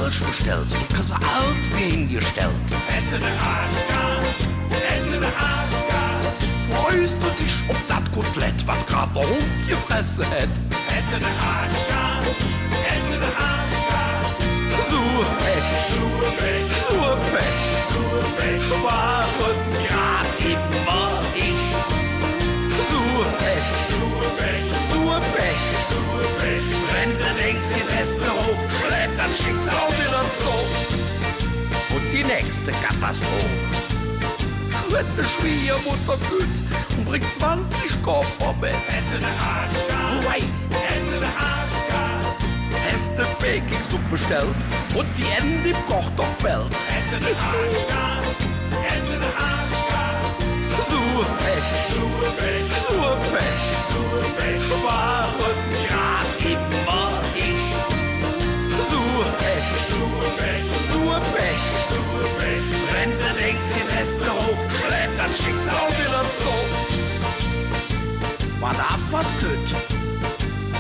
Milch bestellt und kriegst Altbier hingestellt. Esse den Arschgard, esse den Arschgard. Freust du dich ob dat Kotelett, wat grad der Hund gefressen hat? Esse den Arschgard, esse den Arschgard. Surpech, Surpech, Surpech, Surpech. waren grad immer ich. Surpech, Surpech, Surpech, Surpech. wenn du denkst, jetzt hast du hochschleppt, dann schickst du auch wieder so. Und die nächste Katastrophe. Wenn eine Schwiegermutter geht und bringt 20 Koffer mit. Esse den Arschgard, Wei, esse den Arschgard. hast du Peking-Suppe bestellt und die Ende im Kochtopfbelt. Esse den Arschgard, esse den Arschgard. Surpech, Surpech, Surpech, Surpech. waren grad immer ich. Surpech, Surpech, Surpech, Surpech. wenn du denkst, jetzt hast du hochschleppt, dann schickst du auch wieder so. Was darf was gut?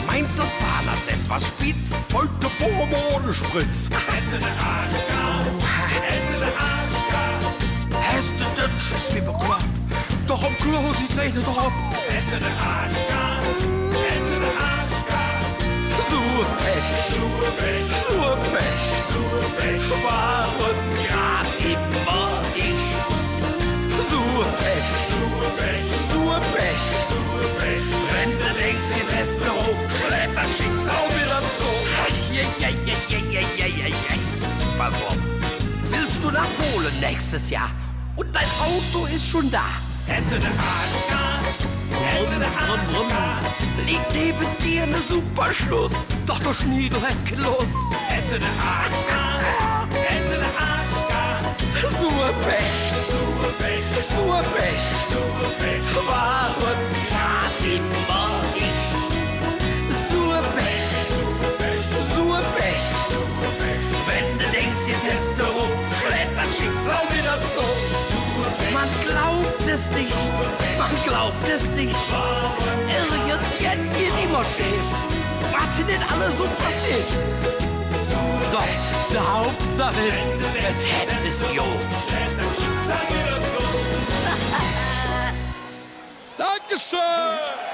Meint der Zahnarzt etwas spitz, wollte Bohrer ohne Spritz. Esse den Arschgard, esse den Arschgard. Hast du den Schiss mir bekommen? Doch am Klo sieht's eh nicht ab. Esse den Arschgard, esse den Arschgard. Surpech, Surpech, Surpech, Surpech. waren grad immer ich. Surpech, Surpech, Surpech, Surpech. wenn du denkst, jetzt hast du hochgeschleppt, dann schickst du auch wieder so. Pass auf. Willst du nach Polen nächstes Jahr? Und dein Auto ist schon da. Esse den Arschgard, esse den Arschgard. Liegt neben dir ne super Schluss. Doch der Schniedel hat kein Lust. Esse den Arschgard, esse den Arschgard. Surpech, Surpech, Surpech, Surpech. waren grad immer ich. Surpech, Surpech, Surpech, Surpech. wenn du denkst, jetzt hast du hochgeschleppt, dann schickst du auch wieder so. Man glaubt es nicht, man glaubt es nicht. Irgendwann geht immer schief. Was nicht alles so passiert. Doch, die Hauptsache ist, jetzt hättest es gut. Dann schickst du wieder so. Dankeschön!